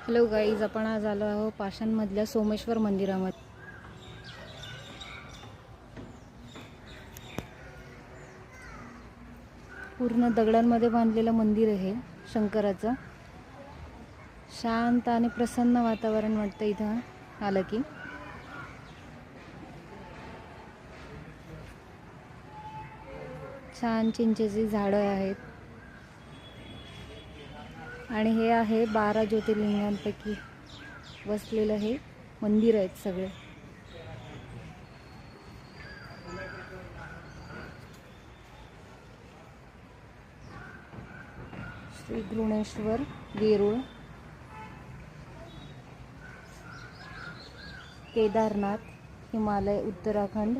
Hello guys, आपण आज आलो आहोत पाषाणमधल्या सोमेश्वर मंदिरामध्ये। पूर्ण दगडांमध्ये बांधलेलं मंदिर आहे शंकराचं। शांत आणि प्रसन्न वातावरण वाटतं इथं आलं की। छान चिंचेची झाडं आहेत आणि हे आहे 12 ज्योतिर्लिंगांपैकी वसलेलं हे मंदिर आहेत सगळे। श्री घृणेश्वर वेरूळ, केदारनाथ, हिमालय, उत्तराखंड।